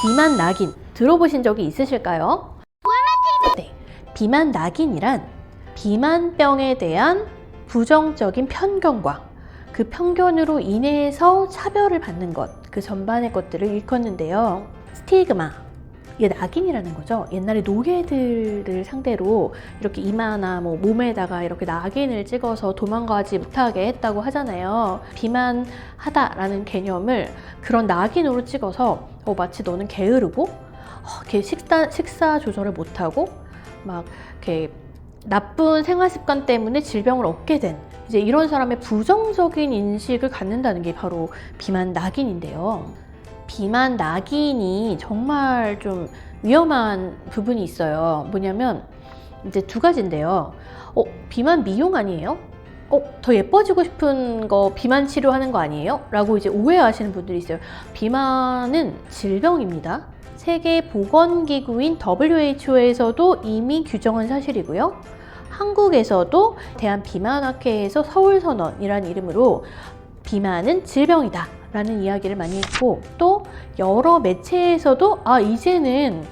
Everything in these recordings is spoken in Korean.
비만 낙인 들어보신 적이 있으실까요? 네, 비만 낙인이란 비만병에 대한 부정적인 편견과 그 편견으로 인해서 차별을 받는 것, 그 전반의 것들을 일컫는데요. 스티그마, 이게 낙인이라는 거죠. 옛날에 노예들을 상대로 이렇게 이마나 몸에다가 이렇게 낙인을 찍어서 도망가지 못하게 했다고 하잖아요. 비만하다라는 개념을 그런 낙인으로 찍어서 마치 너는 게으르고 식사 조절을 못하고 막 이렇게 나쁜 생활 습관 때문에 질병을 얻게 된 이제 이런 사람의 부정적인 인식을 갖는다는 게 바로 비만 낙인인데요. 비만 낙인이 정말 좀 위험한 부분이 있어요. 뭐냐면 이제 두 가지인데요. 비만 미용 아니에요? 더 예뻐지고 싶은 거 비만 치료하는 거 아니에요? 라고 이제 오해하시는 분들이 있어요. 비만은 질병입니다. 세계보건기구인 WHO에서도 이미 규정한 사실이고요. 한국에서도 대한비만학회에서 서울선언이라는 이름으로 비만은 질병이다 라는 이야기를 많이 했고, 또 여러 매체에서도 이제는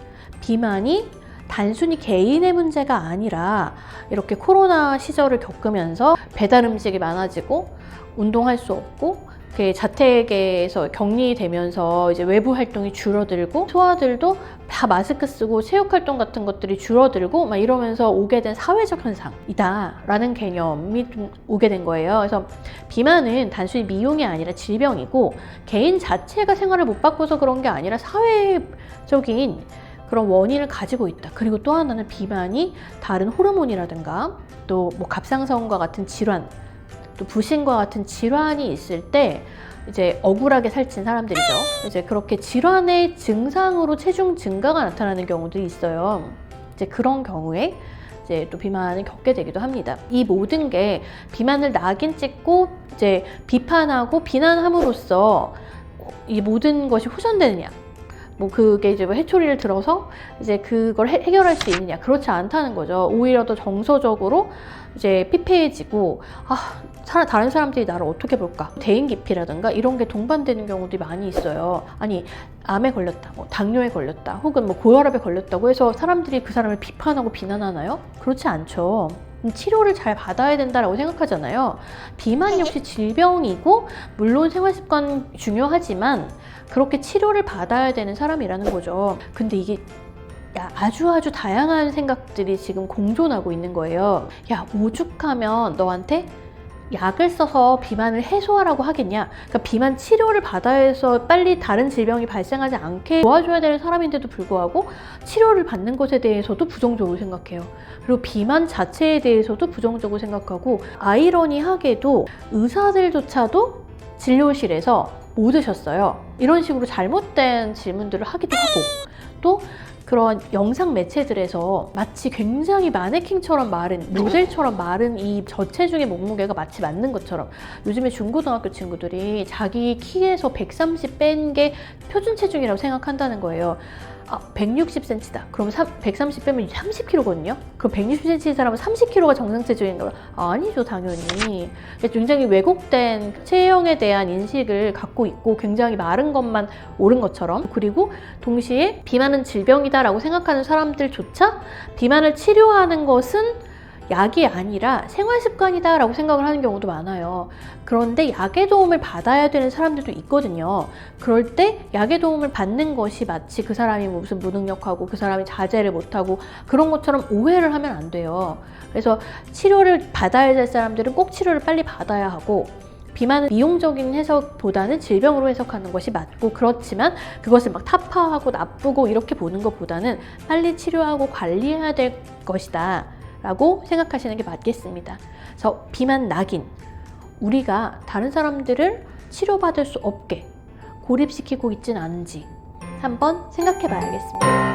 비만이 단순히 개인의 문제가 아니라 이렇게 코로나 시절을 겪으면서 배달 음식이 많아지고 운동할 수 없고 자택에서 격리되면서 이제 외부 활동이 줄어들고 소아들도 다 마스크 쓰고 체육 활동 같은 것들이 줄어들고 막 이러면서 오게 된 사회적 현상이다 라는 개념이 좀 오게 된 거예요. 그래서 비만은 단순히 미용이 아니라 질병이고, 개인 자체가 생활을 못 바꿔서 그런 게 아니라 사회적인 그런 원인을 가지고 있다. 그리고 또 하나는 비만이 다른 호르몬이라든가 또 갑상선과 같은 질환, 또 부신과 같은 질환이 있을 때 이제 억울하게 살찐 사람들이죠. 이제 그렇게 질환의 증상으로 체중 증가가 나타나는 경우도 있어요. 이제 그런 경우에 이제 또 비만을 겪게 되기도 합니다. 이 모든 게 비만을 낙인 찍고 이제 비판하고 비난함으로써 이 모든 것이 호전되느냐? 그게 이제 해초리를 들어서 이제 그걸 해결할 수 있느냐? 그렇지 않다는 거죠. 오히려 더 정서적으로 이제 피폐해지고, 다른 사람들이 나를 어떻게 볼까? 대인기피라든가 이런 게 동반되는 경우도 많이 있어요. 아니, 암에 걸렸다, 당뇨에 걸렸다, 혹은 고혈압에 걸렸다고 해서 사람들이 그 사람을 비판하고 비난하나요? 그렇지 않죠. 치료를 잘 받아야 된다라고 생각하잖아요. 비만 역시 질병이고, 물론 생활습관 중요하지만 그렇게 치료를 받아야 되는 사람이라는 거죠. 근데 이게 아주 다양한 생각들이 지금 공존하고 있는 거예요. 오죽하면 너한테 약을 써서 비만을 해소하라고 하겠냐? 그러니까 비만 치료를 받아야 해서 빨리 다른 질병이 발생하지 않게 도와줘야 되는 사람인데도 불구하고 치료를 받는 것에 대해서도 부정적으로 생각해요. 그리고 비만 자체에 대해서도 부정적으로 생각하고, 아이러니하게도 의사들조차도 진료실에서 못 오셨어요. 이런 식으로 잘못된 질문들을 하기도 하고, 또 그런 영상 매체들에서 마치 굉장히 마네킹처럼 마른, 모델처럼 마른 이 저체중의 몸무게가 마치 맞는 것처럼, 요즘에 중고등학교 친구들이 자기 키에서 130 뺀 게 표준 체중이라고 생각한다는 거예요. 160cm다. 그럼 130 빼면 30kg거든요? 그럼 160cm 사람은 30kg가 정상 체중인가 봐요. 아니죠, 당연히. 굉장히 왜곡된 체형에 대한 인식을 갖고 있고, 굉장히 마른 것만 옳은 것처럼, 그리고 동시에 비만은 질병이다라고 생각하는 사람들조차 비만을 치료하는 것은 약이 아니라 생활습관이다 라고 생각을 하는 경우도 많아요. 그런데 약의 도움을 받아야 되는 사람들도 있거든요. 그럴 때 약의 도움을 받는 것이 마치 그 사람이 무슨 무능력하고 그 사람이 자제를 못하고 그런 것처럼 오해를 하면 안 돼요. 그래서 치료를 받아야 될 사람들은 꼭 치료를 빨리 받아야 하고, 비만은 미용적인 해석보다는 질병으로 해석하는 것이 맞고, 그렇지만 그것을 타파하고 나쁘고 이렇게 보는 것보다는 빨리 치료하고 관리해야 될 것이다 라고 생각하시는 게 맞겠습니다. 그래서 비만 낙인, 우리가 다른 사람들을 치료받을 수 없게 고립시키고 있진 않은지 한번 생각해 봐야겠습니다.